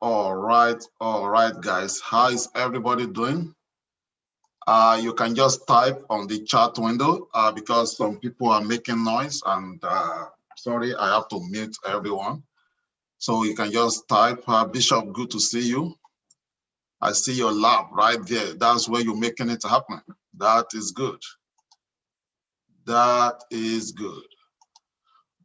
All right, guys. How is everybody doing? You can just type on the chat window because some people are making noise and sorry, I have to mute everyone. So you can just type, Bishop, good to see you. I see your lab right there. That's where you're making it happen. That is good. That is good.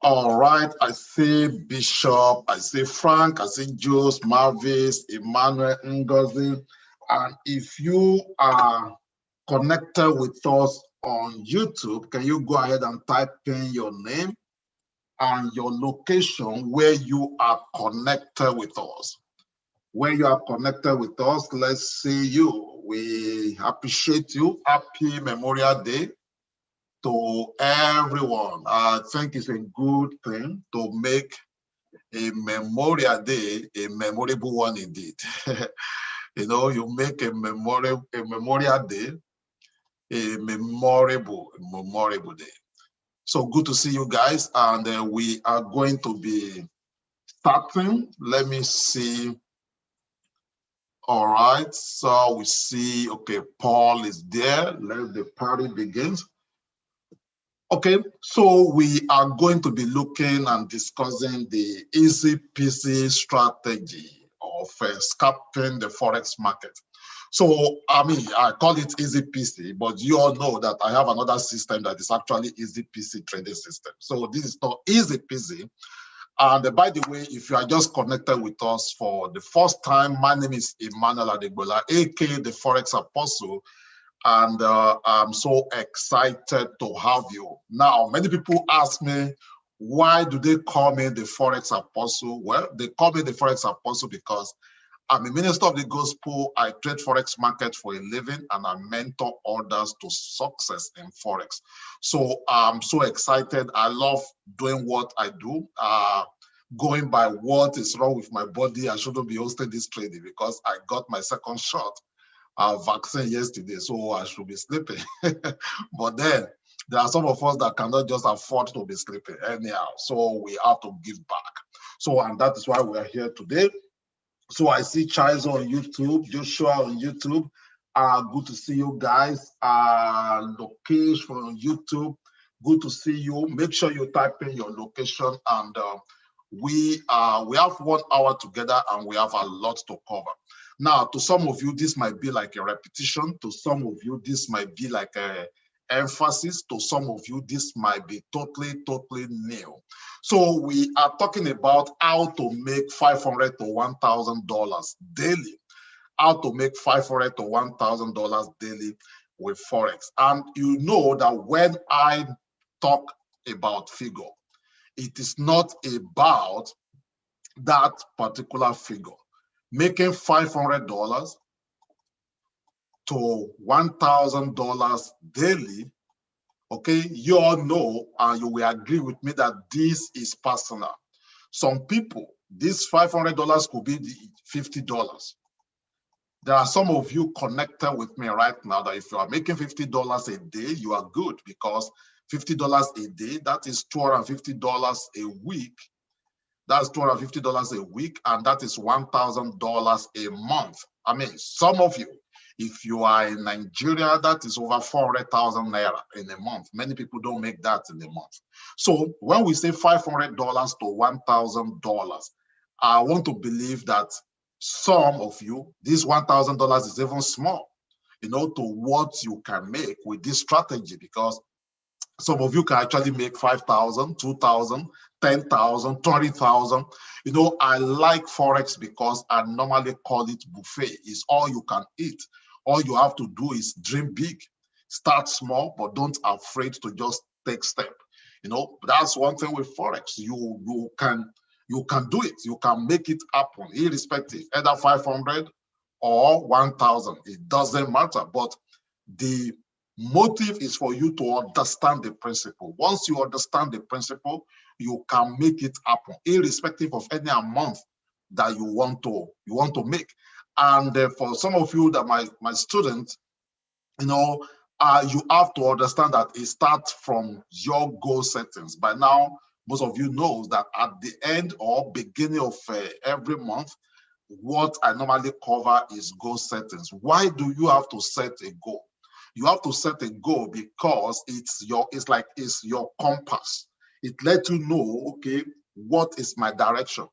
All right, I see Bishop, I see Frank, I see Jules, Marvis, Emmanuel, Ngozi. And if you are connected with us on YouTube, can you go ahead and type in your name and your location where you are connected with us? Where you are connected with us, let's see you. We appreciate you. Happy Memorial Day to everyone. I think it's a good thing to make a Memorial Day a memorable one indeed. You know, you make a Memorial Day a memorable day. So good to see you guys, and we are going to be starting. Let me see. All right, so we see, okay, Paul is there. Let the party begins. Okay, so we are going to be looking and discussing the easy peasy strategy of scalping the Forex market. So, I mean, I call it easy peasy, but you all know that I have another system that is actually easy peasy trading system. So this is not easy peasy. And by the way, if you are just connected with us for the first time, my name is Emmanuel Adegbola, aka the Forex Apostle. And I'm so excited to have you. Now, many people ask me, why do they call me the Forex Apostle? Well, they call me the Forex Apostle because I'm a minister of the gospel. I trade Forex market for a living, and I mentor others to success in Forex. So I'm so excited. I love doing what I do. Going by what is wrong with my body, I shouldn't be hosting this trading because I got my second shot vaccine yesterday, so I should be sleeping. But then there are some of us that cannot just afford to be sleeping anyhow, so we have to give back. So, and that is why we are here today. So I see Charles on YouTube, Joshua on YouTube. Good to see you guys. Lokesh from YouTube, good to see you. Make sure you type in your location, and we have 1 hour together, and we have a lot to cover. Now, to some of you, this might be like a repetition. To some of you, this might be like a emphasis. To some of you, this might be totally new. So we are talking about how to make $500 to $1,000 daily. How to make $500 to $1,000 daily with Forex. And you know that when I talk about figure, it is not about that particular figure. Making $500 to $1,000 daily, okay, you all know and you will agree with me that this is personal. Some people, this $500 could be $50. There are some of you connected with me right now that if you are making $50 a day, you are good, because $50 a day, that is $250 a week. That's $250 a week, and that is $1,000 a month. I mean, some of you, if you are in Nigeria, that is over 400,000 naira in a month. Many people don't make that in a month. So when we say $500 to $1,000, I want to believe that some of you, this $1,000 is even small, you know, to what you can make with this strategy, because some of you can actually make 5,000, 2,000, 10,000, 20,000. You know, I like Forex because I normally call it buffet. It's all you can eat. All you have to do is dream big. Start small, but don't afraid to just take step. You know, that's one thing with Forex. You can do it. You can make it happen, irrespective, either 500 or 1,000. It doesn't matter. But the motive is for you to understand the principle. Once you understand the principle, you can make it happen, irrespective of any amount that you want to make. And for some of you that my students, you know, you have to understand that it starts from your goal settings. By now, most of you know that at the end or beginning of every month, what I normally cover is goal settings. Why do you have to set a goal? You have to set a goal because it's your compass. It lets you know, okay, what is my direction?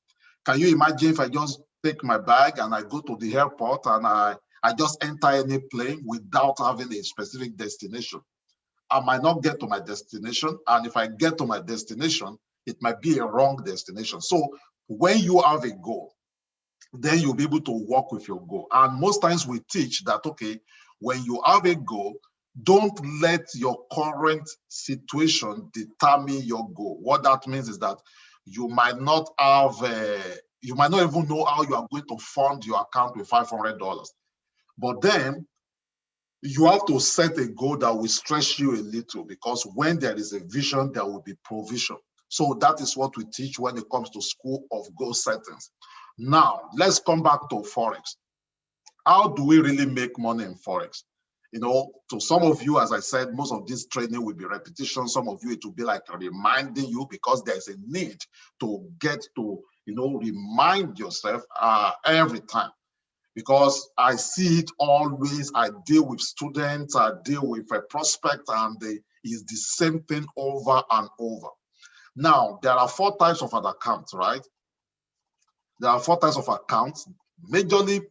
Can you imagine if I just take my bag and I go to the airport and I just enter any plane without having a specific destination? I might not get to my destination, and if I get to my destination, it might be a wrong destination. So when you have a goal, then you'll be able to work with your goal. And most times we teach that, okay, when you have a goal, don't let your current situation determine your goal. What that means is that you might not have, you might not even know how you are going to fund your account with $500. But then you have to set a goal that will stretch you a little, because when there is a vision, there will be provision. So that is what we teach when it comes to School of Goal Settings. Now, let's come back to Forex. How do we really make money in Forex? You know, to some of you, as I said, most of this training will be repetition. Some of you, it will be like reminding you, because there's a need to get to, you know, remind yourself every time. Because I see it always. I deal with students, I deal with a prospect, and it's the same thing over and over. Now, there are 4 types of an account, right? There are 4 types of accounts. Majorly,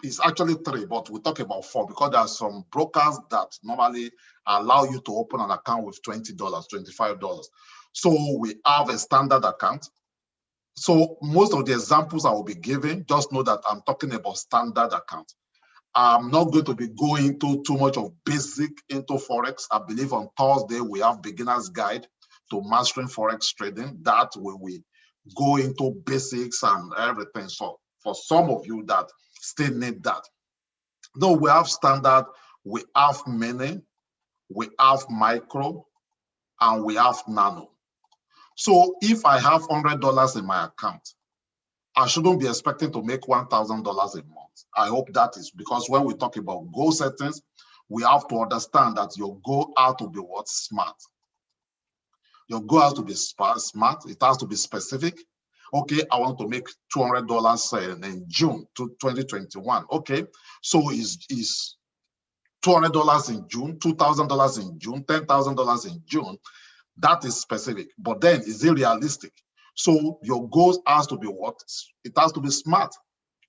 it's actually 3, but we talk about 4 because there are some brokers that normally allow you to open an account with $20, $25. So we have a standard account. So most of the examples I will be giving, just know that I'm talking about standard account. I'm not going to be going into too much of basic into Forex. I believe on Thursday, we have beginner's guide to mastering Forex trading. That way we go into basics and everything. So for some of you that still need that. No, we have standard, we have mini, we have micro, and we have nano. So if I have $100 in my account, I shouldn't be expecting to make $1,000 a month. I hope that is, because when we talk about goal settings, we have to understand that your goal has to be what? Smart. Your goal has to be smart. It has to be specific. Okay, I want to make $200 in June 2021. Okay, so is $200 in June, $2,000 in June, $10,000 in June. That is specific, but then is it realistic? So your goals has to be what? It has to be smart.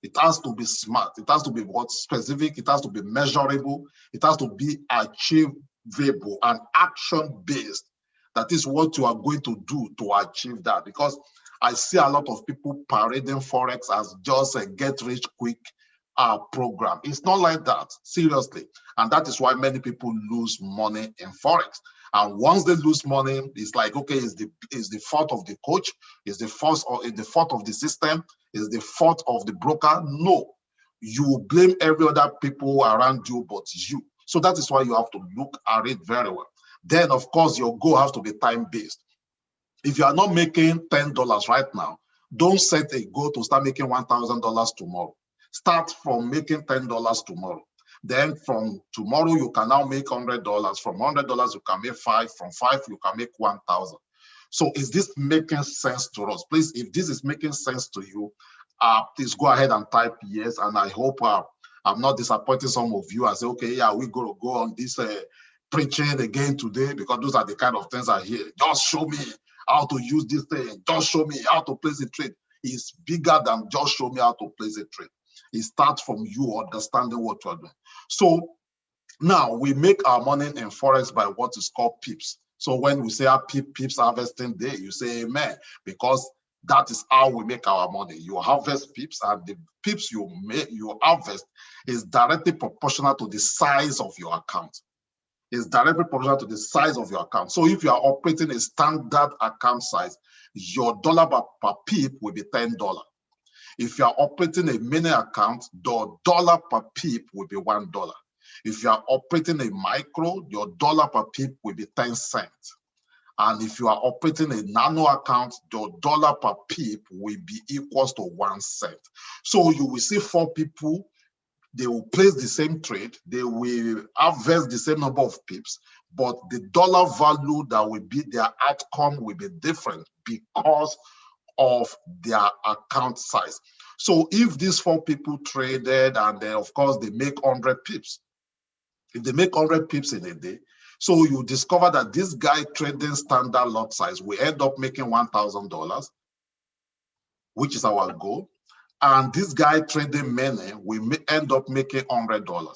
It has to be smart. It has to be what? Specific. It has to be measurable. It has to be achievable and action-based. That is what you are going to do to achieve that. Because I see a lot of people parading Forex as just a get-rich-quick program. It's not like that, seriously. And that is why many people lose money in Forex. And once they lose money, it's like, okay, it's the fault of the coach, it's the fault of the system, it's the fault of the broker. No, you blame every other people around you but you. So that is why you have to look at it very well. Then, of course, your goal has to be time-based. If you are not making $10 right now, don't set a goal to start making $1,000 tomorrow. Start from making $10 tomorrow. Then from tomorrow, you can now make $100. From $100, you can make $5. From $5, you can make $1,000. So is this making sense to us? Please, if this is making sense to you, please go ahead and type yes. And I hope I'm not disappointing some of you. I say, okay, yeah, we're going to go on this preaching again today, because those are the kind of things I hear. Just show me how to use this thing. Just show me how to place a trade. It's bigger than just show me how to place a trade. It starts from you understanding what you're doing. So now we make our money in Forex by what is called pips. So when we say pips harvesting day, you say amen, because that is how we make our money. You harvest pips, and the pips you harvest is directly proportional to the size of your account. Is directly proportional to the size of your account. So if you are operating a standard account size, your dollar per pip will be $10. If you are operating a mini account, the dollar per pip will be $1. If you are operating a micro, your dollar per pip will be 10 cents. And if you are operating a nano account, your dollar per pip will be equals to 1 cent. So you will see 4 people, they will place the same trade, they will harvest the same number of pips, but the dollar value that will be their outcome will be different because of their account size. So if these 4 people traded and then of course they make 100 pips, if they make 100 pips in a day, so you discover that this guy trading standard lot size will end up making $1,000, which is our goal. And this guy trading many will end up making $100.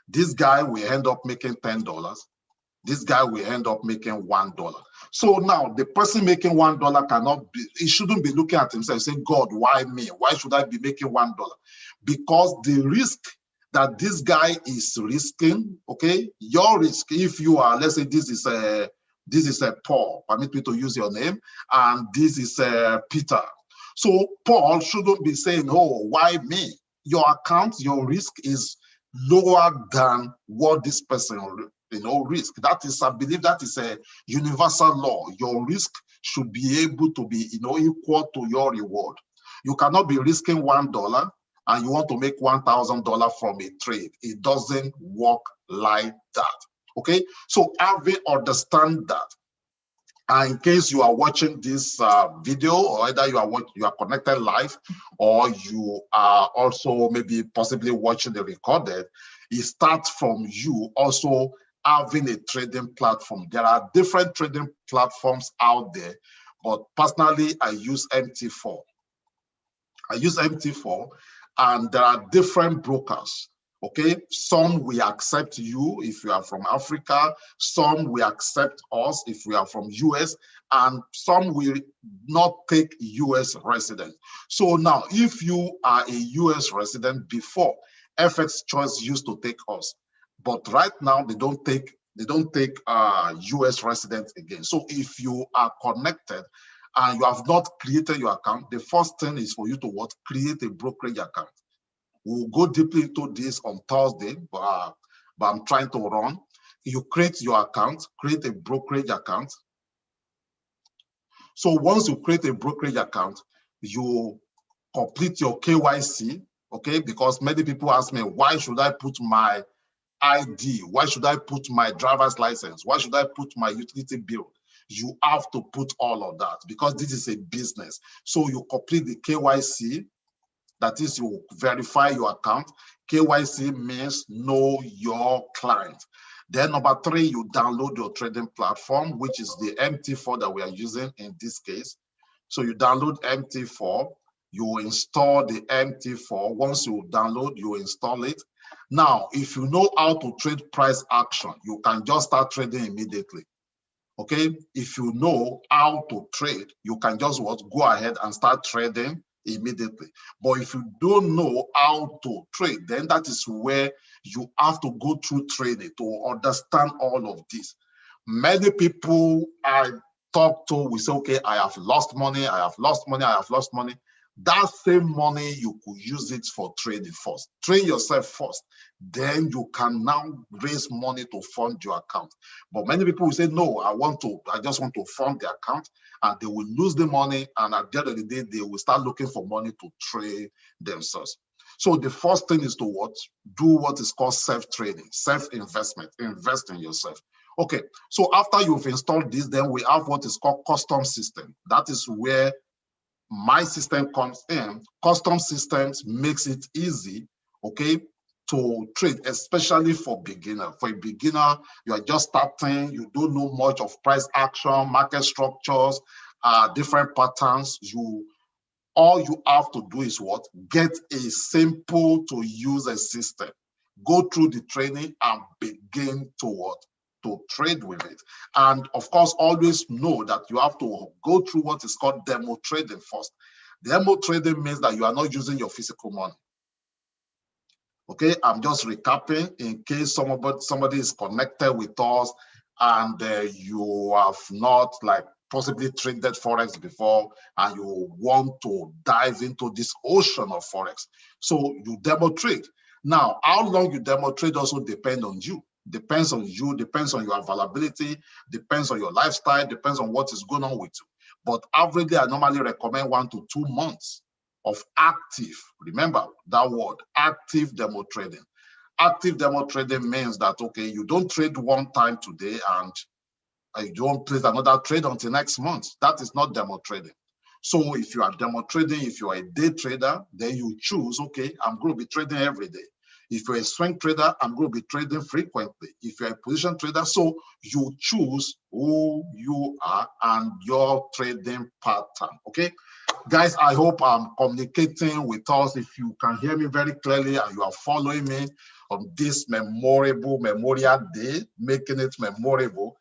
This guy will end up making $10. This guy will end up making $1. So now the person making $1 cannot be, he shouldn't be looking at himself saying, God, why me? Why should I be making $1? Because the risk that this guy is risking, okay, your risk, if you are, let's say this is a Paul, permit me to use your name, and this is Peter. So Paul shouldn't be saying, oh, why me? Your account, your risk is lower than what this person risk. That is, I believe that is a universal law. Your risk should be able to be equal to your reward. You cannot be risking $1 and you want to make $1,000 from a trade. It doesn't work like that. Okay, so having understand that, and in case you are watching this video, or either you are connected live, or you are also maybe possibly watching the recorded, it starts from you also having a trading platform. There are different trading platforms out there, but personally, I use MT4. I use MT4, and there are different brokers. Okay, some will accept you if you are from Africa, some will accept us if we are from US, and some will not take US residents. So now, if you are a US resident, before FX Choice used to take us, but right now they don't take US residents again. So if you are connected and you have not created your account, the first thing is for you to create a brokerage account. We'll go deeply into this on Thursday, but I'm trying to run. You create your account, create a brokerage account. So once you create a brokerage account, you complete your KYC, okay? Because many people ask me, why should I put my ID? Why should I put my driver's license? Why should I put my utility bill? You have to put all of that because this is a business. So you complete the KYC. That is, you verify your account. KYC means know your client. Then number 3, you download your trading platform, which is the MT4 that we are using in this case. So you download MT4, you install the MT4. Once you download, you install it. Now, if you know how to trade price action, you can just start trading immediately. Okay, if you know how to trade, you can just go ahead and start trading immediately. But if you don't know how to trade, then that is where you have to go through training to understand all of this. Many people I talk to will say, okay, I have lost money, I have lost money, I have lost money. That same money, you could use it for trading first. Train yourself first. Then you can now raise money to fund your account. But many people will say, no, I just want to fund the account, and they will lose the money. And at the end of the day, they will start looking for money to trade themselves. So the first thing is to do what is called self-trading, self-investment, invest in yourself. Okay, so after you've installed this, then we have what is called custom system. That is where my system comes in. Custom systems makes it easy, okay, to trade, especially for beginner. For a beginner, you are just starting, you don't know much of price action, market structures, different patterns. All you have to do is get a simple to use a system. Go through the training and begin to trade with it. And of course, always know that you have to go through what is called demo trading first. Demo trading means that you are not using your physical money. Okay, I'm just recapping in case somebody is connected with us and you have not possibly traded Forex before and you want to dive into this ocean of Forex. So you demo trade. Now, how long you demo trade also depends on you. Depends on you, depends on your availability, depends on your lifestyle, depends on what is going on with you. But averagely, I normally recommend 1 to 2 months of active, remember that word, active demo trading. Active demo trading means that, okay, you don't trade one time today and you don't place another trade until next month. That is not demo trading. So if you are demo trading, if you are a day trader, then you choose, okay, I'm going to be trading every day. If you're a swing trader, I'm going to be trading frequently. If you're a position trader, so you choose who you are and your trading pattern, okay? Guys, I hope I'm communicating with us. If you can hear me very clearly and you are following me on this Memorial Day, making it memorable,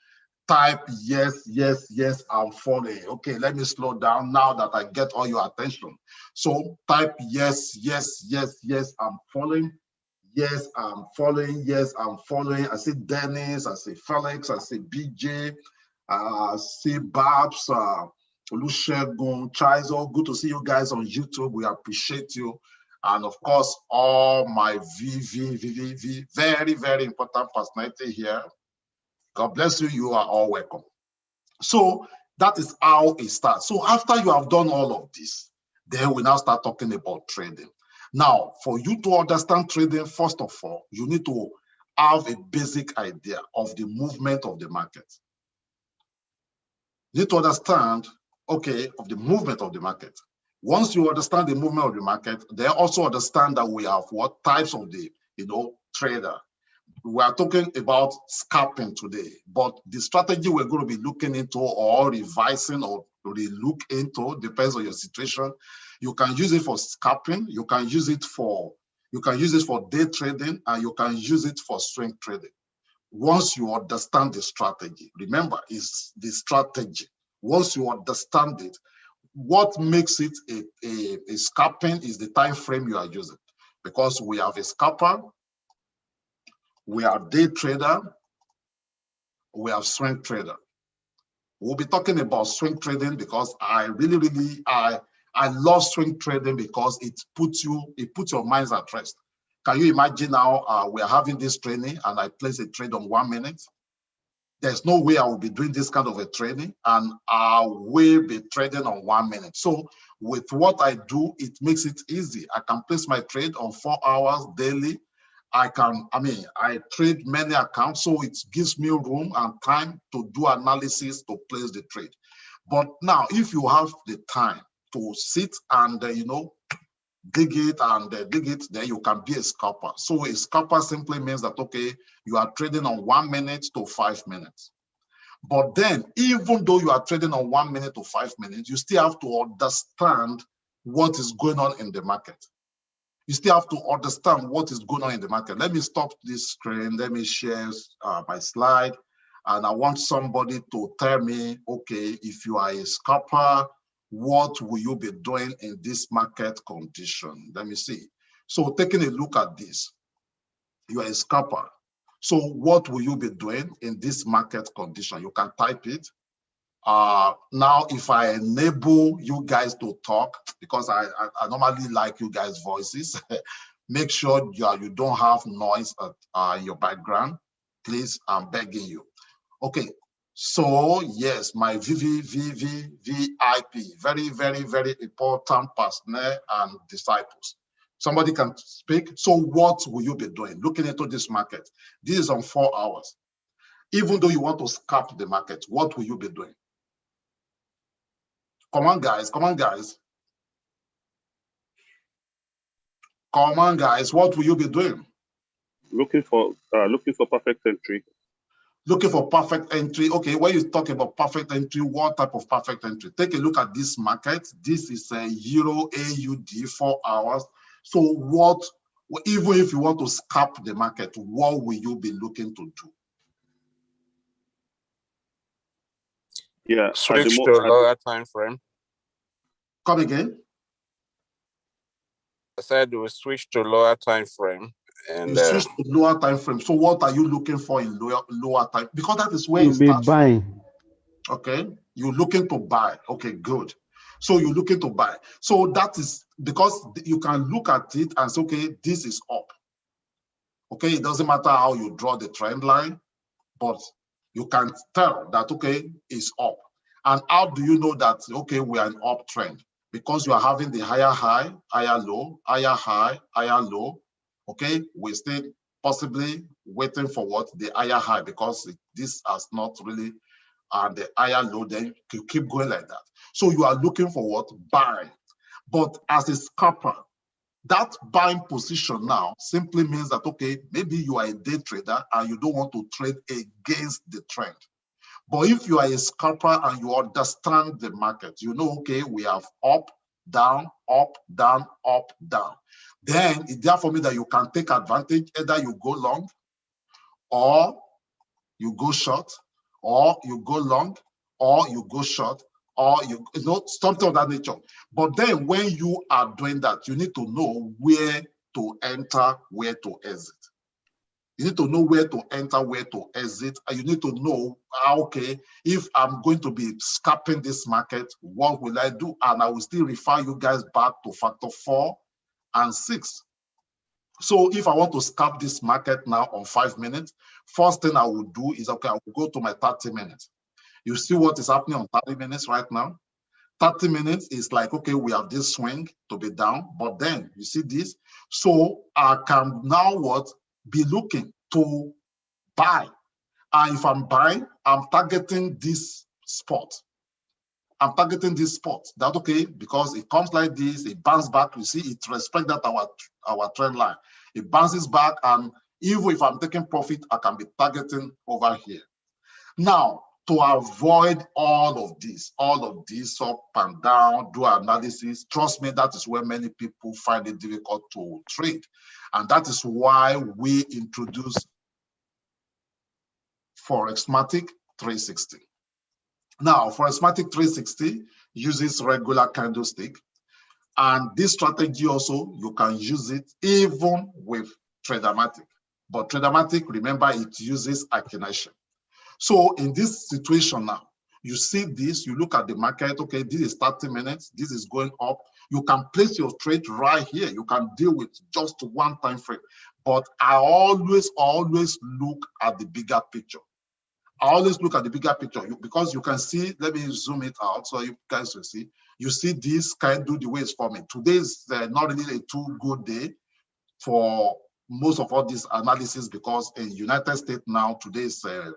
type yes, yes, yes, I'm following. Okay, let me slow down now that I get all your attention. So type yes, yes, yes, yes, I'm following. Yes, I'm following. Yes, I'm following. I see Dennis, I see Felix, I see BJ, I see Babs, Olusegun, Chizo. Good to see you guys on YouTube. We appreciate you. And of course, all my very, very important personality here. God bless you. You are all welcome. So that is how it starts. So after you have done all of this, then we now start talking about trading. Now, for you to understand trading, first of all, you need to have a basic idea of the movement of the market. You need to understand, okay, of the movement of the market. Once you understand the movement of the market, they also understand that we have what types of the, trader. We are talking about scalping today, but the strategy we're going to be looking into or revising or re-look into depends on your situation. You can use it for scalping, you can use it for day trading, and you can use it for swing trading. Once you understand the strategy, remember, it's the strategy. Once you understand it, what makes it a scalping is the time frame you are using, because we have a scalper, we are day trader, we have swing trader. We'll be talking about swing trading because I really, I love swing trading because it puts your minds at rest. Can you imagine now we are having this training and I place a trade on 1 minute? There's no way I will be doing this kind of a training and I will be trading on 1 minute. So with what I do, it makes it easy. I can place my trade on 4 hours daily. I trade many accounts, so it gives me room and time to do analysis to place the trade. But now, if you have the time to sit and, dig it, then you can be a scalper. So a scalper simply means that, okay, you are trading on 1 minute to 5 minutes. But then, even though you are trading on 1 minute to 5 minutes, you still have to understand what is going on in the market. You still have to understand what is going on in the market. Let me stop this screen. Let me share my slide. And I want somebody to tell me, okay, if you are a scalper, what will you be doing in this market condition? Let me see. So taking a look at this, you are a scalper. So what will you be doing in this market condition? You can type it. Now, if I enable you guys to talk, because I normally like you guys' voices, make sure you don't have noise in your background. Please, I'm begging you. Okay, so yes, my VIP, very, very, very important partner and disciples. Somebody can speak. So what will you be doing? Looking into this market. This is on 4 hours. Even though you want to scalp the market, what will you be doing? Come on, guys. Come on, guys. Come on, guys. What will you be doing? Looking for perfect entry. Looking for perfect entry. Okay, when you talk about perfect entry, what type of perfect entry? Take a look at this market. This is a Euro AUD 4 hours. So what, even if you want to scalp the market, what will you be looking to do? Yeah, switch to a lower time frame. Come again? I said we switch to lower time frame. And you switch to lower time frame. So what are you looking for in lower time? Because that is where you'll be buying. Okay, you're looking to buy. Okay, good. So you're looking to buy. So that is because you can look at it and say, okay, this is up. Okay, it doesn't matter how you draw the trend line, but you can tell that, okay, it's up. And how do you know that, okay, we are an uptrend? Because you are having the higher high, higher low, higher high, higher low. Okay, we're still possibly waiting for what? The higher high, because this has not really the higher low, then you keep going like that. So you are looking for what? Buy. But as a scalper, that buying position now simply means that, okay, maybe you are a day trader and you don't want to trade against the trend. But if you are a scalper and you understand the market, you know, okay, we have up, down, up, down, up, down. Then it's there for me that you can take advantage. Either you go long, or you go short, or you go long, or you go short, or you know, something of that nature. But then when you are doing that, you need to know where to enter, where to exit. You need to know where to enter, where to exit, and you need to know, okay, if I'm going to be scalping this market, what will I do? And I will still refer you guys back to factor 4 and 6. So if I want to scalp this market now on 5 minutes, first thing I will do is, okay, I will go to my 30 minutes. You see what is happening on 30 minutes right now? 30 minutes is like, okay, we have this swing to be down, but then you see this. So I can now what? Be looking to buy. And if I'm buying, I'm targeting this spot. I'm targeting this spot. That okay, because it comes like this, it bounces back. You see, it respects that our trend line. It bounces back, and even if I'm taking profit, I can be targeting over here. Now, to avoid all of this up and down, do analysis, trust me, that is where many people find it difficult to trade. And that is why we introduce Forexmatic 360. Now, Forexmatic 360 uses regular candlestick. And this strategy also, you can use it even with Tradermatic. But Tradermatic, remember, it uses accumulation. So in this situation now, you see this, you look at the market, okay, this is 30 minutes, this is going up. You can place your trade right here. You can deal with just one time frame. But I always look at the bigger picture. I always look at the bigger picture because you can see, let me zoom it out so you guys will see. You see this candle the way it's forming. Today is not really a too good day for most of all this analysis because in United States now, today is a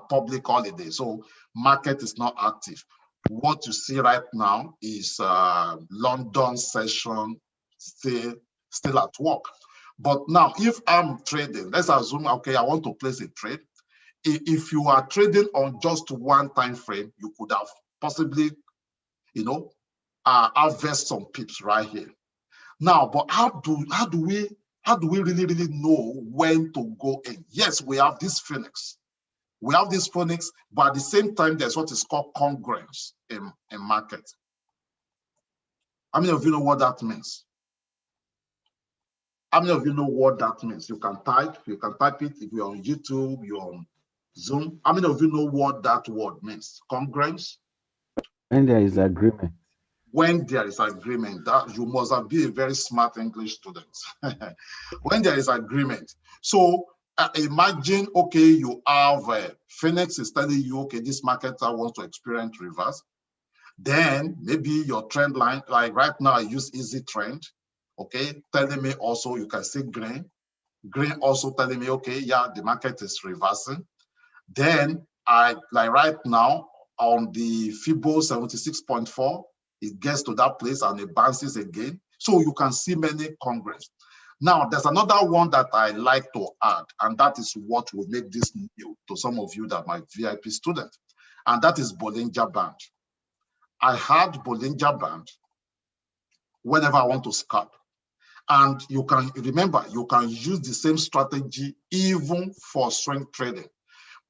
public holiday. So market is not active. What you see right now is London session still at work. But now if I'm trading, let's assume, okay, I want to place a trade. If you are trading on just one time frame, you could have possibly, you know, harvest some pips right here. Now, but how do we really know when to go in? Yes, we have this Phoenix. We have this Phoenix, but at the same time, there's what is called congruence in market. How many of you know what that means? How many of you know what that means? You can type it if you're on YouTube, you're on Zoom. How many of you know what that word means? Congruence? When there is agreement. When there is agreement, that you must have been a very smart English student. When there is agreement. So imagine, okay, you have Phoenix is telling you, okay, this market wants to experience reverse. Then maybe your trend line, like right now, I use easy trend, okay, telling me also you can see green. Green also telling me, okay, yeah, the market is reversing. Then like right now on the FIBO 76.4, it gets to that place and it bounces again. So you can see many congruence. Now, there's another one that I like to add, and that is what will make this new to some of you that are my VIP student, and that is Bollinger Band. I had Bollinger Band whenever I want to scalp. And you can, remember, you can use the same strategy even for swing trading.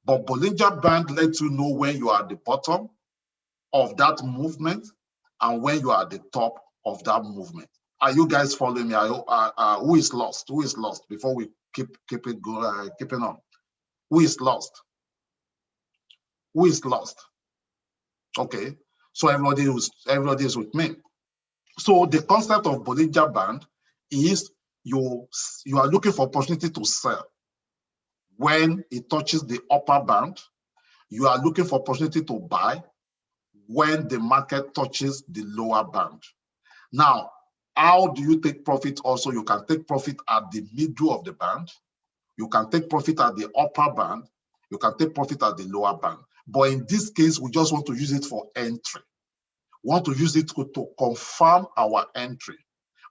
But Bollinger Band lets you know when you are at the bottom of that movement and when you are at the top of that movement. Are you guys following me? Who is lost? Who is lost? Before we keeping on. Who is lost? Who is lost? Okay, so everybody is with me. So the concept of Bollinger Band is you are looking for opportunity to sell. When it touches the upper band, you are looking for opportunity to buy when the market touches the lower band. Now, how do you take profit also? You can take profit at the middle of the band. You can take profit at the upper band. You can take profit at the lower band. But in this case, we just want to use it for entry. We want to use it to confirm our entry.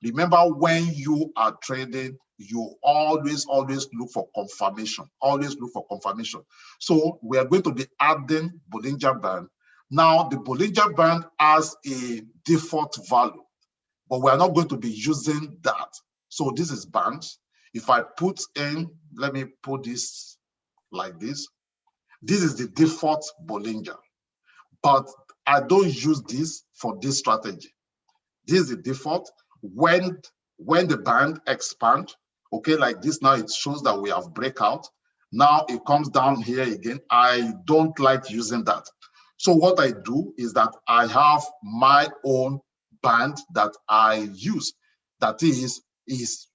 Remember, when you are trading, you always look for confirmation. Always look for confirmation. So we are going to be adding Bollinger Band. Now, the Bollinger Band has a default value, but we are not going to be using that. So this is bands. If I put in, let me put this like this. This is the default Bollinger, but I don't use this for this strategy. This is the default. When the band expands, okay, like this, now it shows that we have breakout. Now it comes down here again. I don't like using that. So what I do is that I have my own band that I use. That is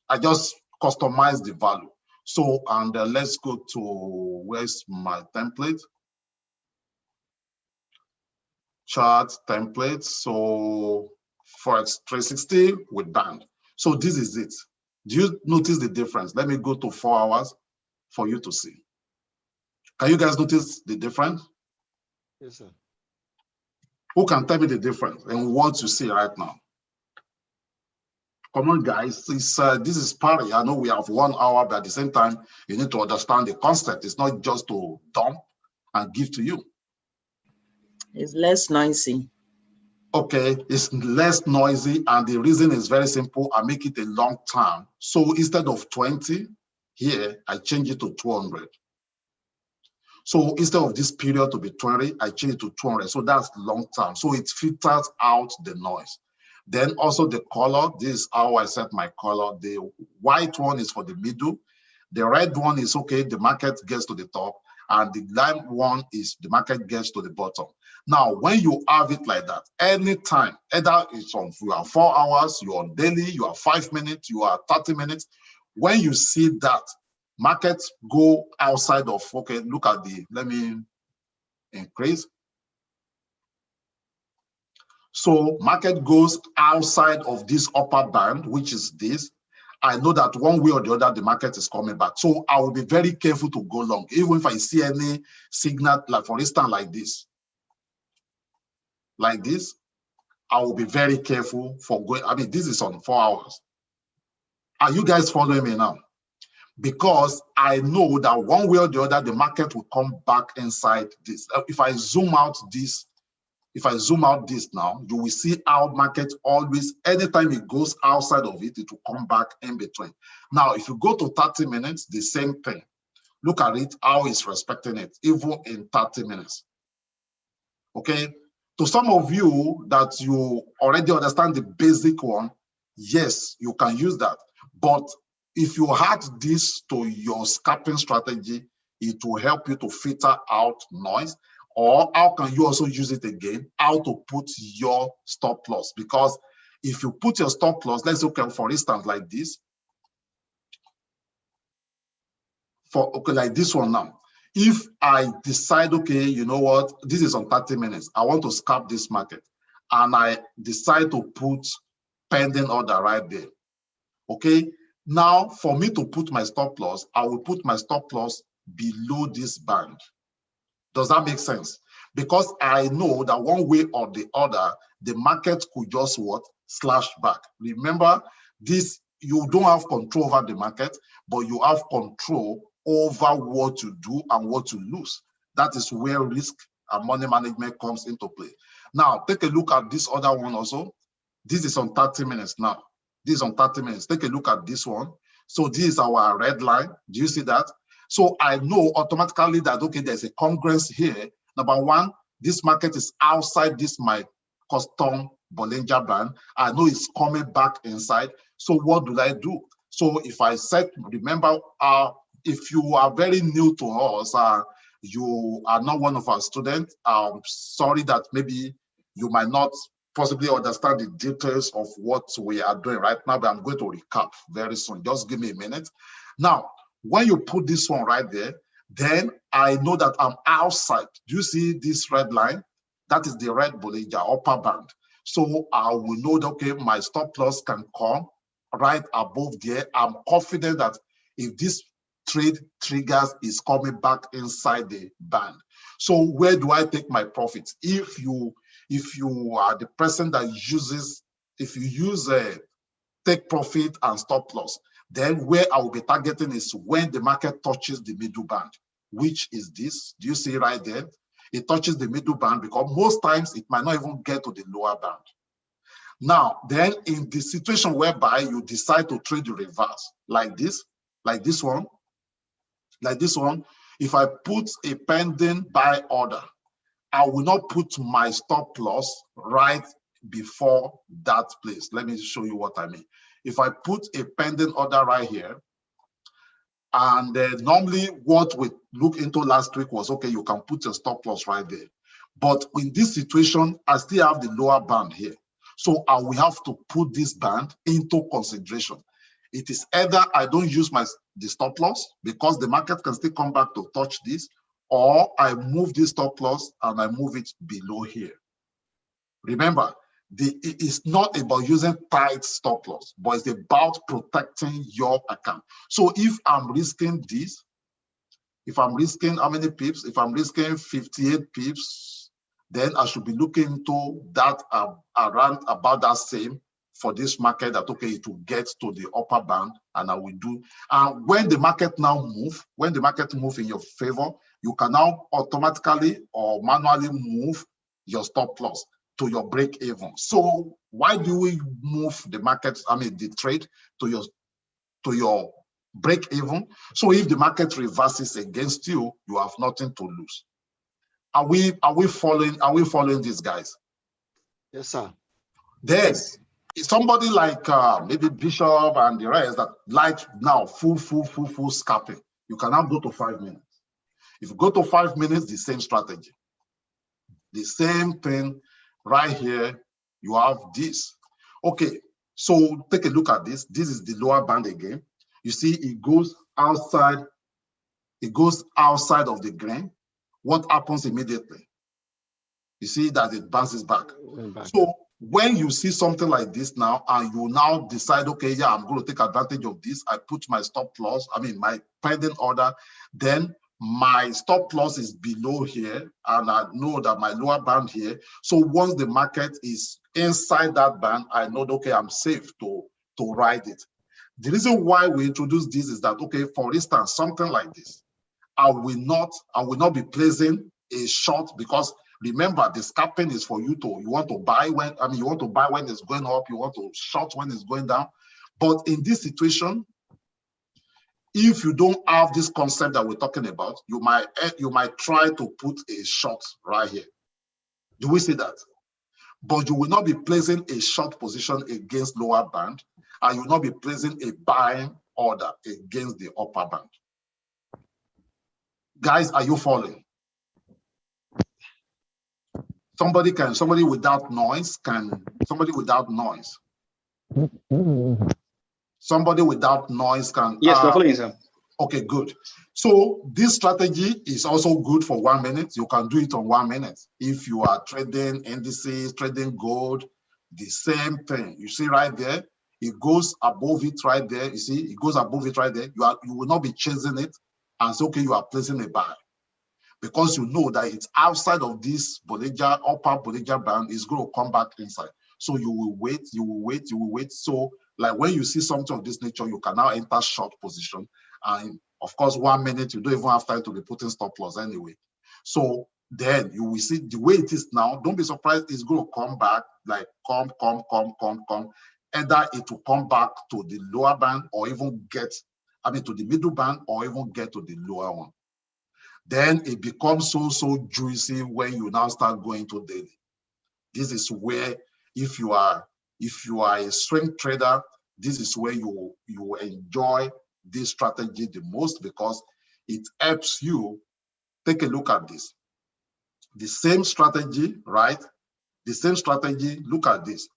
I just customize the value. So, and let's go to, where's my template? Chart template. So Forex 360 with band. So this is it. Do you notice the difference? Let me go to 4 hours for you to see. Can you guys notice the difference? Yes, sir. Who can tell me the difference and what you see right now? Come on, guys. This is party. I know we have 1 hour, but at the same time, you need to understand the concept. It's not just to dump and give to you. It's less noisy. Okay, it's less noisy, and the reason is very simple. I make it a long term. So instead of 20 here, I change it to 200. So instead of this period to be 20, I change it to 200. So that's long term. So it filters out the noise. Then also the color, this is how I set my color. The white one is for the middle. The red one is okay, the market gets to the top. And the lime one is the market gets to the bottom. Now, when you have it like that, anytime, either it's on, you are 4 hours, you're on daily, you are 5 minutes, you are 30 minutes. When you see that, markets go outside of, okay, look at the, let me increase. So market goes outside of this upper band, which is this. I know that one way or the other, the market is coming back. So I will be very careful to go long, even if I see any signal, like for instance, like this, I will be very careful for going. I mean, this is on 4 hours. Are you guys following me now? Because I know that one way or the other, the market will come back inside this. If I zoom out this, now, you will see how market always, anytime it goes outside of it, it will come back in between. Now, if you go to 30 minutes, the same thing. Look at it, how it's respecting it, even in 30 minutes. Okay? To some of you that you already understand the basic one, yes, you can use that. But if you add this to your scalping strategy, it will help you to filter out noise. Or how can you also use it again? How to put your stop loss? Because if you put your stop loss, let's look at, for instance, like this. Like this one now. If I decide, okay, you know what, this is on 30 minutes, I want to scalp this market, and I decide to put pending order right there. Okay, now for me to put my stop loss, I will put my stop loss below this band. Does that make sense? Because I know that one way or the other, the market could just what? Slash back. Remember, this, you don't have control over the market, but you have control over what to do and what to lose. That is where risk and money management comes into play. Now, take a look at this other one also. This is on 30 minutes now. This is on 30 minutes. Take a look at this one. So this is our red line. Do you see that? So I know automatically that, okay, there's a congruence here. Number one, this market is outside this my custom Bollinger Band. I know it's coming back inside. So what do I do? So if I set, remember, if you are very new to us, you are not one of our students, sorry that maybe you might not possibly understand the details of what we are doing right now, but I'm going to recap very soon. Just give me a minute. Now, when you put this one right there, then I know that I'm outside. Do you see this red line? That is the red Bollinger upper band. So I will know that, okay, my stop loss can come right above there. I'm confident that if this trade triggers, is coming back inside the band. So where do I take my profits? If if you are the person that uses, if you use a take profit and stop loss, then where I will be targeting is when the market touches the middle band, which is this. Do you see right there? It touches the middle band because most times it might not even get to the lower band. Now, then in the situation whereby you decide to trade the reverse, like this one, if I put a pending buy order, I will not put my stop loss right before that place. Let me show you what I mean. If I put a pending order right here, and normally what we looked into last week was, okay, you can put a stop loss right there. But in this situation, I still have the lower band here. So I will have to put this band into consideration. It is either I don't use the stop loss because the market can still come back to touch this, or I move this stop loss and I move it below here. Remember, it is not about using tight stop loss, but it's about protecting your account. So if I'm risking this, if I'm risking how many pips? If I'm risking 58 pips, then I should be looking into that around about that same for this market, that okay, it will get to the upper band, and I will do. And when the market now move, when the market move in your favor, you can now automatically or manually move your stop loss to your break even. So why do we move the market, the trade to your break even? So if the market reverses against you, you have nothing to lose. Are we following these guys? Yes, sir. Then Yes. somebody like maybe Bishop and the rest that like now full scalping, you can now go to 5 minutes. If you go to 5 minutes, the same strategy, the same thing right here. You have this. Okay, so take a look at this. This is the lower band again. You see, it goes outside. It goes outside of the grain. What happens immediately? You see that it bounces back. So when you see something like this now, and you now decide, okay, yeah, I'm going to take advantage of this. I put my stop loss, my pending order, then my stop loss is below here, and I know that my lower band here. So once the market is inside that band, I know, okay, I'm safe to ride it. The reason why we introduce this is that, okay, for instance, something like this, I will not be placing a short, because remember, the scalping is for you want to buy when, you want to buy when it's going up, you want to short when it's going down. But in this situation, if you don't have this concept that we're talking about, you might try to put a short right here. Do we see that? But you will not be placing a short position against lower band, and you will not be placing a buying order against the upper band. Guys, are you following? Somebody without noise can, somebody without noise. Somebody without noise can. Yes, we're following, sir. Okay, good. So this strategy is also good for 1 minute. You can do it on 1 minute. If you are trading indices, trading gold, the same thing. You see right there, it goes above it right there. You see, it goes above it right there. You will not be chasing it and say, okay, you are placing a buy, because you know that it's outside of this bollinger, upper bollinger band, is going to come back inside. So you will wait, you will wait, you will wait. So like when you see something of this nature, you can now enter short position. And of course, 1 minute, you don't even have time to be putting stop loss anyway. So then you will see the way it is now. Don't be surprised, it's going to come back, like come. Either it will come back to the lower band, or even get, to the middle band, or even get to the lower one. Then it becomes so juicy when you now start going to daily. This is where, if you are a swing trader, this is where you enjoy this strategy the most, because it helps you. Take a look at this. The same strategy, right? The same strategy. Look at this.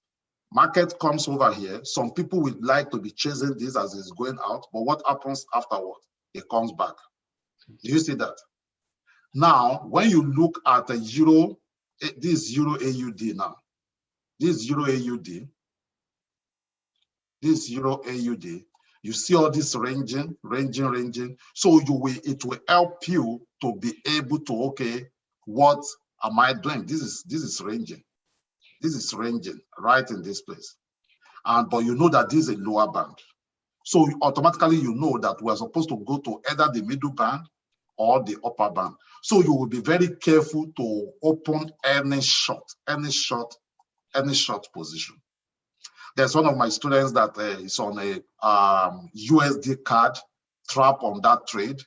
Market comes over here. Some people would like to be chasing this as it's going out, but what happens afterward? It comes back. Do you see that? Now, when you look at a euro, this euro AUD now, this euro AUD, you see all this ranging. So it will help you to be able to, okay, what am I doing? This is ranging. This is ranging right in this place. But you know that this is a lower band. So automatically you know that we're supposed to go to either the middle band or the upper band. So you will be very careful to open any short position. There's one of my students that is on a USD card trap on that trade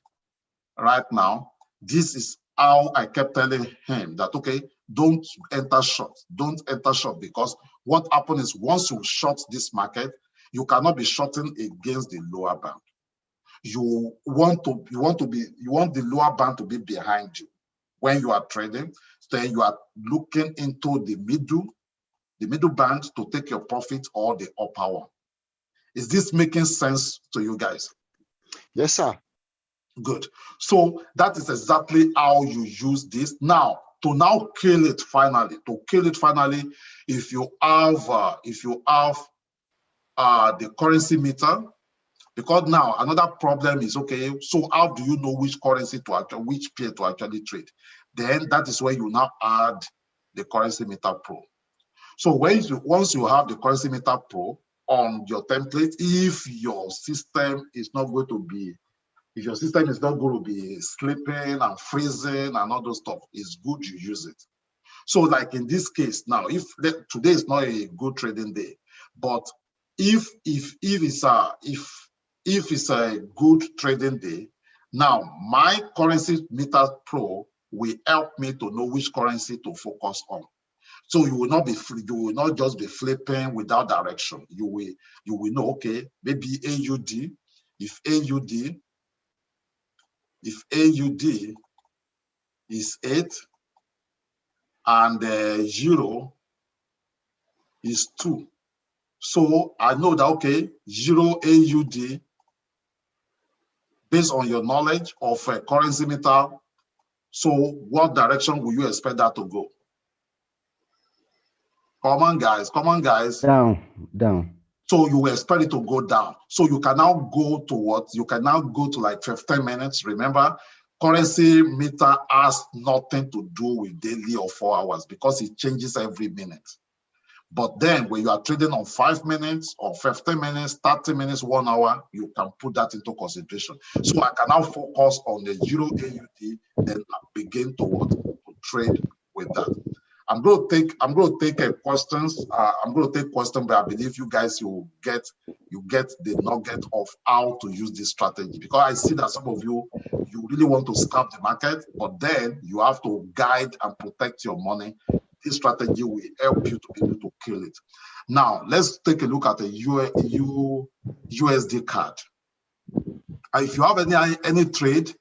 right now. This is how I kept telling him that, okay, don't enter short, because what happens is once you short this market, you cannot be shorting against the lower band. You want the lower band to be behind you when you are trading. Then you are looking into the middle band to take your profit, or the upper one. Is this making sense to you guys? Yes, sir. Good. So that is exactly how you use this. Now, to kill it finally, if you have the currency meter, because now another problem is, okay, so how do you know which currency to actually, which pair to actually trade? Then that is where you now add the currency meter pro. So once you have the currency meter pro on your template, if your system is not going to be slipping and freezing and all those stuff, it's good you use it. So like in this case now, if today is not a good trading day, but if it's a good trading day, now my currency meter pro will help me to know which currency to focus on. So you will not just be flipping without direction. You will know, okay, maybe AUD, if AUD is 8 and euro is 2. So I know that, okay, euro AUD, based on your knowledge of a currency meter, so what direction will you expect that to go? Come on, guys. Down. So you expect it to go down. So you can now go to what? You can now go to like 15 minutes. Remember, currency meter has nothing to do with daily or 4 hours because it changes every minute. But then when you are trading on 5 minutes or 15 minutes, 30 minutes, 1 hour, you can put that into consideration. So I can now focus on the euro AUD, then begin to trade with that. I'm going to take questions. I'm going to take questions, but I believe you guys you get the nugget of how to use this strategy, because I see that some of you really want to scalp the market, but then you have to guide and protect your money. This strategy will help you to be able to kill it. Now let's take a look at a USD card. If you have any trade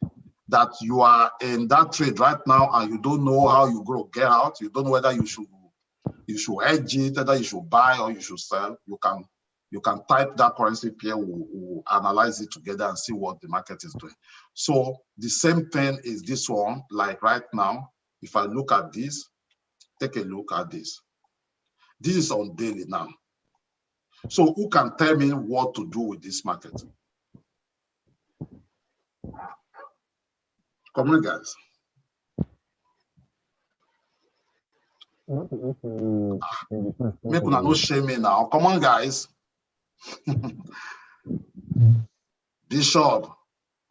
that you are in that trade right now and you don't know how you go get out, you don't know whether you should hedge it, whether you should buy or you should sell, you can type that currency pair, we'll analyze it together and see what the market is doing. So the same thing is this one. Like right now, if I look at this, take a look at this. This is on daily now. So who can tell me what to do with this market? Come on, guys. Make una no shame me now. Come on, guys. Bishop,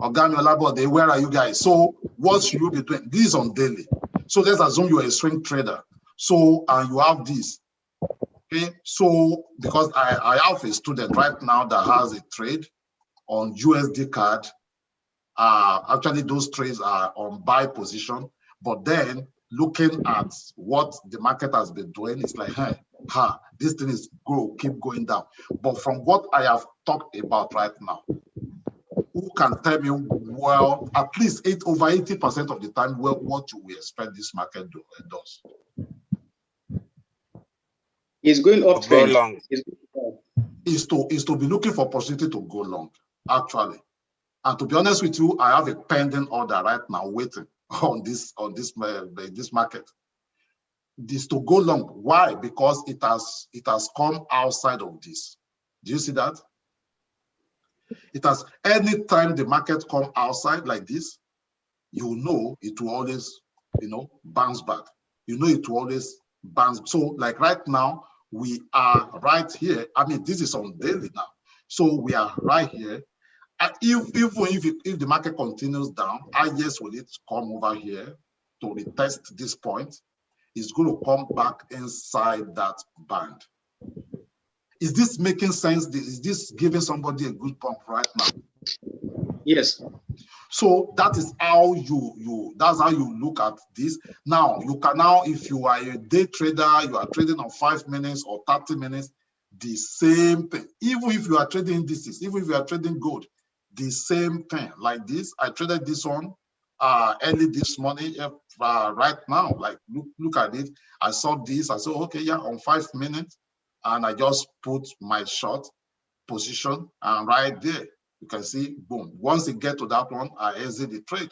Ogami Olabode, where are you guys? So what should you be doing? This is on daily. So let's assume you're a swing trader. So and you have this. Okay. So because I have a student right now that has a trade on USD card. Actually, those trades are on buy position, but then looking at what the market has been doing, it's like, hey, this thing is keep going down. But from what I have talked about right now, who can tell me, well, at least over 80% of the time, what you will expect this market does? It's going up. Go long. Is to be looking for opportunity to go long, actually. And to be honest with you, I have a pending order right now waiting on this market. This to go long. Why? Because it has come outside of this. Do you see that? It has, anytime the market come outside like this, you know it will always, bounce back. You know it will always bands. So like right now, we are right here. I mean, this is on daily now. So we are right here. If the market continues down, IS will need to come over here to retest this point. It's going to come back inside that band. Is this making sense? Is this giving somebody a good pump right now? Yes. So that is how that's how you look at this. Now you can if you are a day trader, you are trading on 5 minutes or 30 minutes, the same thing. Even if you are trading indices, even if you are trading gold, the same thing. Like this, I traded this one early this morning. Right now, like look at it. I saw this. I said, okay, yeah, on 5 minutes, and I just put my short position, and right there you can see, boom. Once you get to that one, I exit the trade.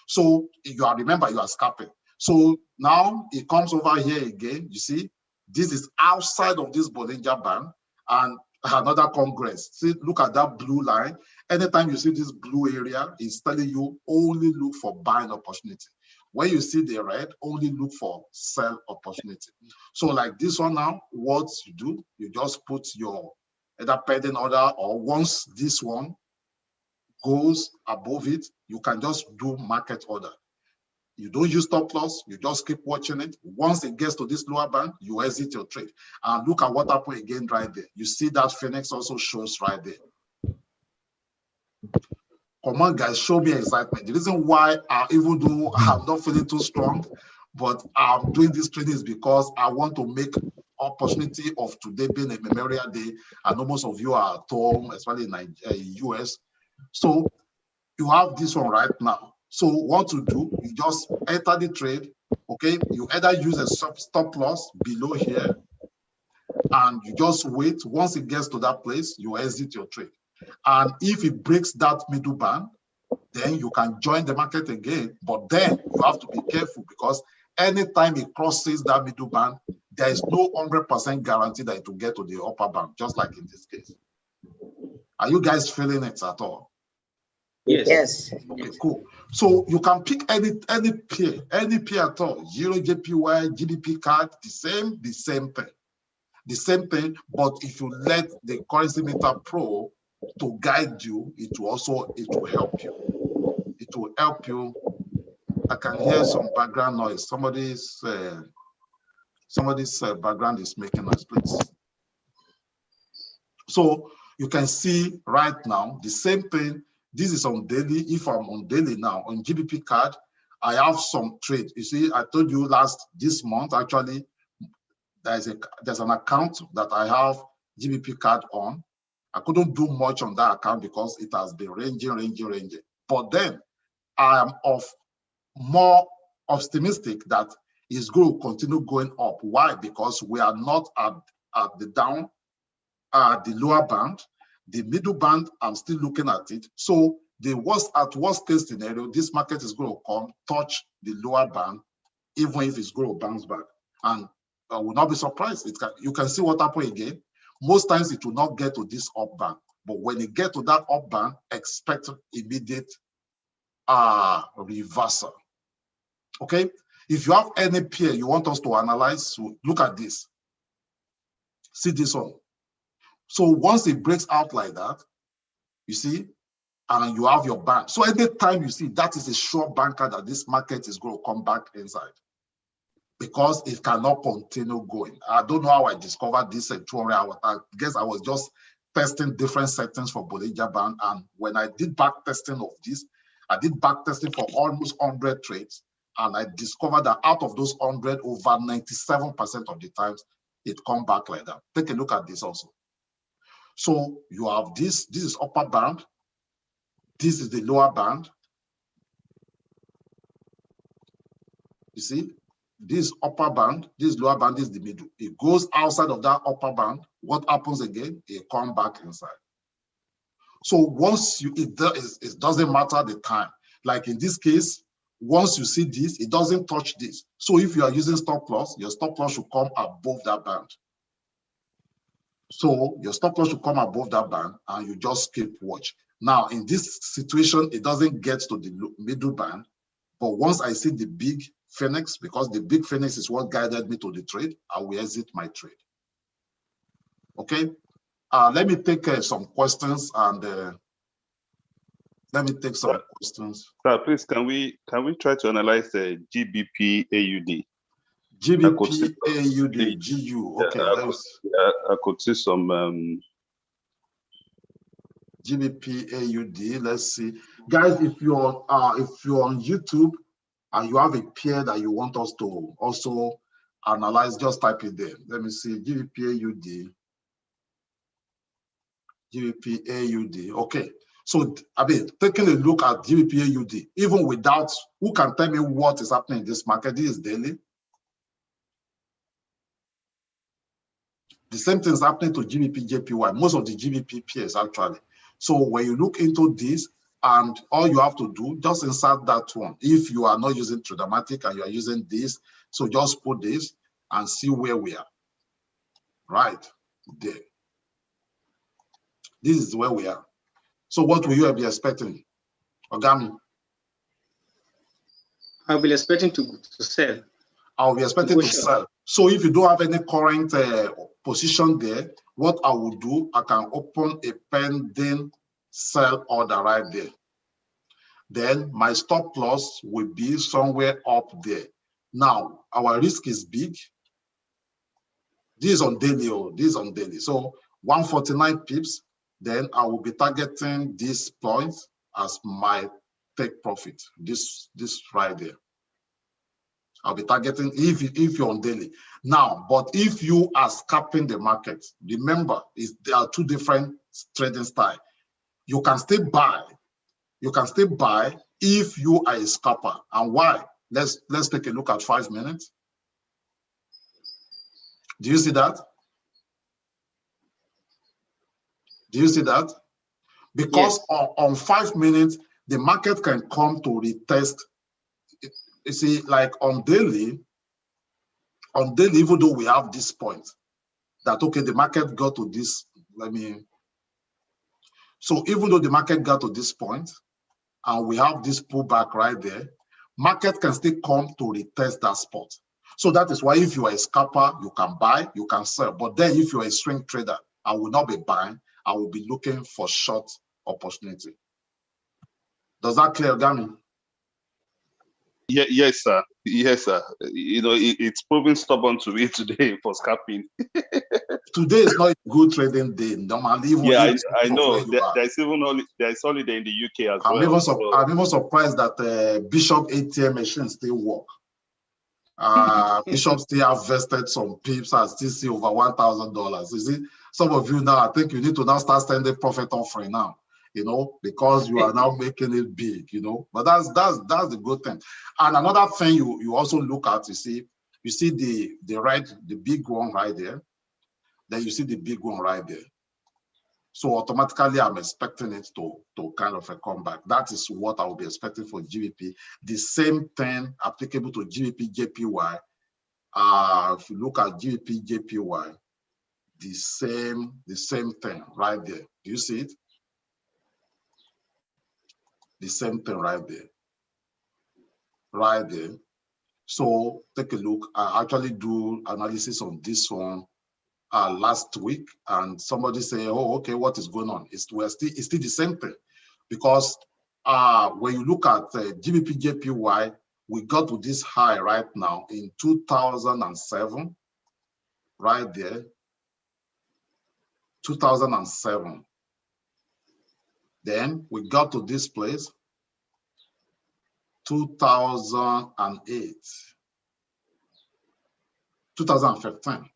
So remember, you are scalping. So now it comes over here again. You see, this is outside of this Bollinger Band and another Congress. See, look at that blue line. Anytime you see this blue area, it's telling you only look for buying opportunity. When you see the red, only look for sell opportunity. So like this one now, what you do, you just put your either pending order, or once this one goes above it, you can just do market order. You don't use stop loss, you just keep watching it. Once it gets to this lower band, you exit your trade. And look at what happened again right there. You see that Phoenix also shows right there. Come on, guys, show me excitement. The reason why, even though I'm not feeling too strong, but I'm doing this trading is because I want to make opportunity of today being a Memorial Day, and most of you are at home, especially in US. So you have this one right now. So what to do, you just enter the trade, okay? You either use a stop loss below here, and you just wait. Once it gets to that place, you exit your trade. And if it breaks that middle band, then you can join the market again. But then you have to be careful, because anytime it crosses that middle band, there is no 100% guarantee that it will get to the upper band, just like in this case. Are you guys feeling it at all? Yes. Okay, cool. So you can pick any pair at all. Euro, JPY, GBP card, the same thing. But if you let the Currency Meter Pro to guide you, it will help you. It will help you. I can hear some background noise. Somebody's background is making noise, please. So you can see right now the same thing. This is on daily. If I'm on daily now on GBP card, I have some trade. You see, I told you this month actually, there's an account that I have GBP card on. I couldn't do much on that account because it has been ranging. But then I am more optimistic that it's going to continue going up. Why? Because we are not at the lower band. The middle band, I'm still looking at it. So the worst case scenario, this market is going to touch the lower band, even if it's going to bounce back. And I will not be surprised. You can see what happened again. Most times it will not get to this up band, but when it gets to that up band, expect immediate reversal. Okay. If you have any pair you want us to analyze, so look at this. See this one. So once it breaks out like that, you see, and you have your band. So every time you see, that is a sure banker that this market is going to come back inside, because it cannot continue going. I don't know how I discovered this 200 hours. I guess I was just testing different settings for Bollinger Band. And when I did back testing of this, I did back testing for almost 100 trades. And I discovered that out of those 100, over 97% of the times, it come back like that. Take a look at this also. So you have this is upper band. This is the lower band. You see, this upper band, this lower band is the middle. It goes outside of that upper band. What happens again? It comes back inside. So once it doesn't matter the time. Like in this case, once you see this, it doesn't touch this. So if you are using stop loss, your stop loss should come above that band. So your stop loss should come above that band, and you just keep watch. Now, in this situation, it doesn't get to the middle band, but once I see the big Phoenix, because the big Phoenix is what guided me to the trade. I will exit my trade. Okay. Let me take some questions and let me take some questions. Sir, please, can we try to analyze the GBP AUD? GBP AUD GU. Okay, I could see some GBP AUD. Let's see, guys. If you're on YouTube and you have a pair that you want us to also analyze, just type it there. Let me see GBP AUD. GBP AUD. Okay. So, I mean, taking a look at GBP AUD, even without, who can tell me what is happening in this market? This is daily. The same thing is happening to GBP JPY, most of the GBP pairs actually. So when you look into this, and all you have to do, just insert that one. If you are not using Tradomatic and you are using this, so just put this and see where we are. Right there. This is where we are. So what will you be expecting, Ogami? I'll be expecting to sell. I'll be expecting to sell. So if you don't have any current position there, what I will do, I can open a pending sell order right there. Then my stop loss will be somewhere up there. Now, our risk is big. This is on daily, this is on daily. So 149 pips, then I will be targeting this point as my take profit, this right there. I'll be targeting if you're on daily. Now, but if you are scalping the market, remember, there are two different trading styles. You can still buy. You can still buy if you are a scalper. And why? Let's take a look at 5 minutes. Do you see that? Do you see that? Because yes, on 5 minutes, the market can come to retest. You see, like on daily, even though we have this point, that okay, the market got to this, so even though the market got to this point, and we have this pullback right there, market can still come to retest that spot. So that is why if you are a scalper, you can buy, you can sell. But then if you are a swing trader, I will not be buying, I will be looking for short opportunity. Does that clear, Gami? Yeah, yes, sir. Yes, sir. You know, it's proving stubborn to me today for scalping. Today is not a good trading day. Normally, even yeah, I know. There's holiday in the UK as well. I'm even surprised that Bishop ATM machines still work. Bishop still have vested some pips and still see over $1,000. You see, some of you now, I think you need to now start sending profit offering now, you know, because you are now making it big, you know. But that's the good thing. And another thing you also look at, you see the big one right there. Then you see the big one right there. So automatically, I'm expecting it to kind of come back. That is what I will be expecting for GBP. The same thing applicable to GBP JPY. If you look at GBP JPY, the same thing right there. Do you see it? The same thing right there. Right there. So take a look. I actually do analysis on this one last week, and somebody say, oh, okay, what is going on? It's still the same thing, because when you look at GBP JPY, we got to this high right now in 2007, right there, 2007. Then we got to this place, 2008, 2015.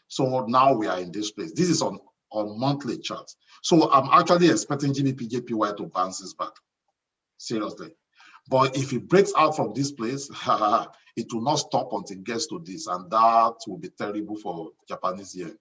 So now we are in this place. This is on monthly charts. So I'm actually expecting GBP JPY to bounce this back, seriously. But if it breaks out from this place, it will not stop until it gets to this, and that will be terrible for Japanese yen.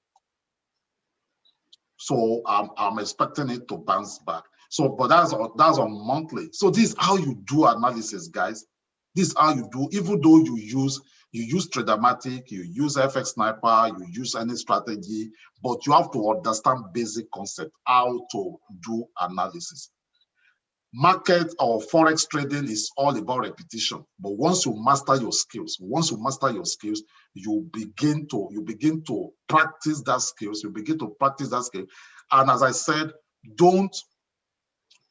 So I'm expecting it to bounce back. So, but that's on monthly. So this is how you do analysis, guys. This is how you do, even though you use Tradomatic, you use FX Sniper, you use any strategy, but you have to understand basic concept, how to do analysis. market or forex trading is all about repetition. But once you master your skills, you begin to practice that skills. And as I said, don't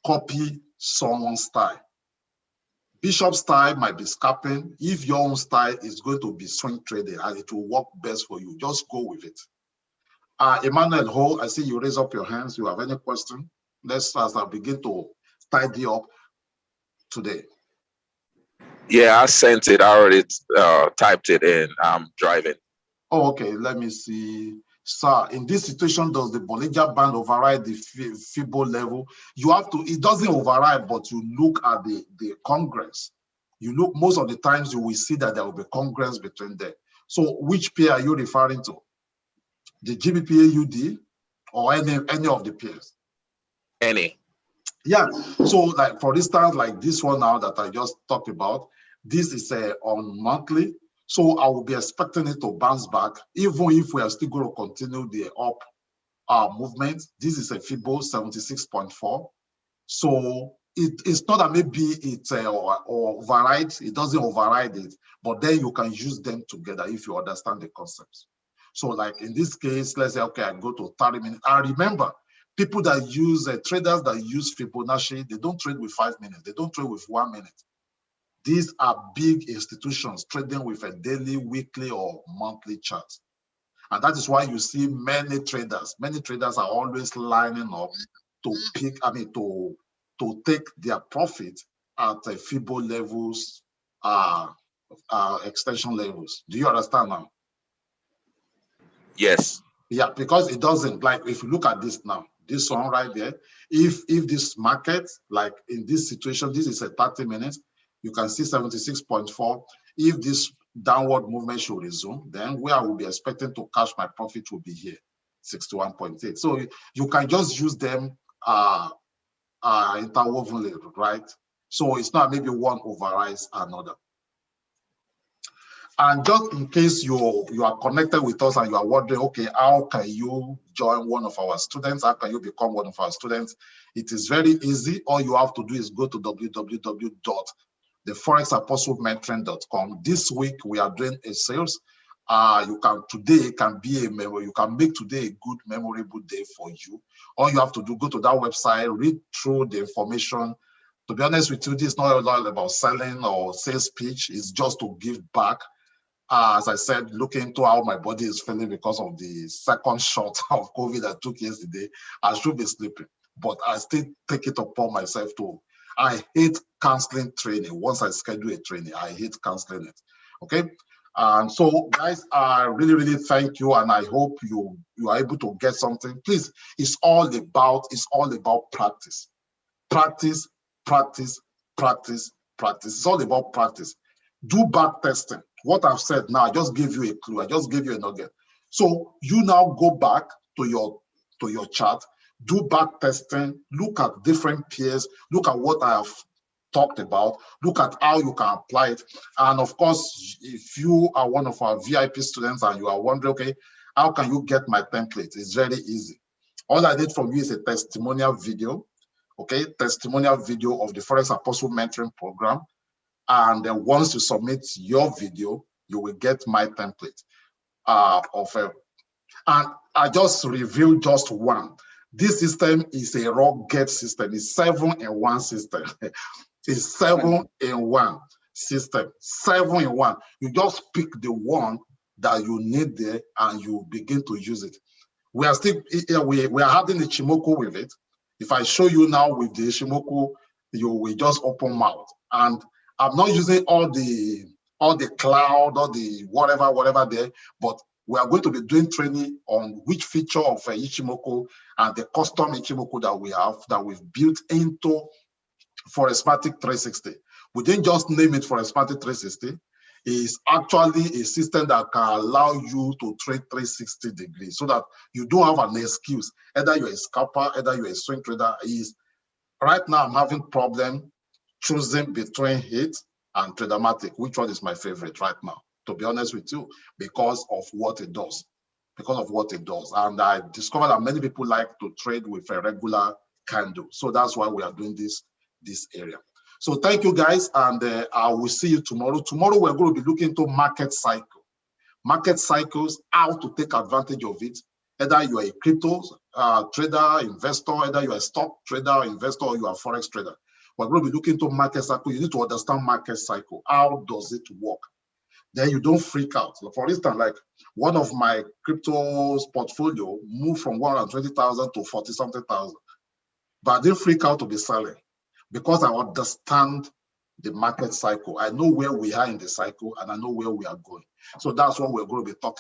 copy someone's style. Bishop's style might be scalping. If your own style is going to be swing trading and it will work best for you, just go with it. Emmanuel Ho, I see you raise up your hands. You have any question? Let's as I begin to tidy up today. Yeah, I sent it. I already typed it in. I'm driving. Oh, okay. Let me see. Sir, in this situation, does the Bollinger Band override the FIBO level? You have to, it doesn't override, but you look at the congruence. You look, most of the times you will see that there will be congruence between them. So which pair are you referring to? The GBP-AUD or any of the pairs? Any. Yeah, so like for instance, like this one now that I just talked about, this is on monthly. So I will be expecting it to bounce back, even if we are still going to continue the up movement. This is a FIBO 76.4. So it's not that maybe it overrides, it doesn't override it, but then you can use them together if you understand the concepts. So like in this case, let's say, okay, I go to 30 minutes. I remember people that use, traders that use Fibonacci, they don't trade with 5 minutes. They don't trade with 1 minute. These are big institutions trading with a daily, weekly, or monthly chart. And that is why you see many traders are always lining up to pick, to take their profit at FIBO levels, extension levels. Do you understand now? Yes. Yeah, because it doesn't, like if you look at this now, this one right there, if this market, like in this situation, this is a 30 minutes, you can see 76.4. If this downward movement should resume, then where I will be expecting to cash my profit will be here, 61.8. So you can just use them interwovenly, right? So it's not maybe one overrides another. And just in case you are connected with us and you are wondering, okay, how can you join one of our students? How can you become one of our students? It is very easy. All you have to do is go to www.theforexapostlementoring.com. This week we are doing a sales. You can make today a good memorable day for you. All you have to do, go to that website, read through the information. To be honest with you, this is not all about selling or sales pitch. It's just to give back. As I said, looking into how my body is feeling because of the second shot of COVID I took yesterday, I should be sleeping, but I still take it upon myself to. I hate canceling training. Once I schedule a training, I hate canceling it. Okay, and so guys, I really thank you, and I hope you are able to get something. Please, it's all about practice. Practice. It's all about practice. Do back testing. What I've said now, I just gave you a clue. I just gave you a nugget. So you now go back to your chart, do back testing, look at different peers, look at what I have talked about, look at how you can apply it. And of course, if you are one of our VIP students and you are wondering, okay, how can you get my template? It's very easy. All I need from you is a testimonial video, okay? Testimonial video of the Forex Apostle Mentoring Program. And then once you submit your video, you will get my template and I just revealed just one. This system is a rugged system. It's 7-in-1 system. It's 7-in-1 system. 7-in-1. You just pick the one that you need there and you begin to use it. We are still we are having a Ichimoku with it. If I show you now with the Ichimoku, you will just open mouth. And I'm not using all the cloud, or the whatever there, but we are going to be doing training on which feature of Ichimoku and the custom Ichimoku that we have, that we've built into Forexmatic 360. We didn't just name it Forexmatic 360. It's actually a system that can allow you to trade 360 degrees so that you don't have an excuse. Either you're a scalper, either you're a swing trader. Right now, I'm having problem choosing between HIT and Tradermatic. Which one is my favorite right now, to be honest with you, because of what it does. And I discovered that many people like to trade with a regular candle. So that's why we are doing this this area. So thank you guys, and I will see you tomorrow. Tomorrow we're going to be looking into market cycle. Market cycles, how to take advantage of it. Either you are a crypto trader, investor, either you are a stock trader, investor, or you are a Forex trader. We're going to be looking into market cycle. You need to understand market cycle. How does it work? Then you don't freak out. For instance, like one of my cryptos portfolio moved from 120,000 to 40-something thousand. But I didn't freak out to be selling because I understand the market cycle. I know where we are in the cycle and I know where we are going. So that's what we're going to be talking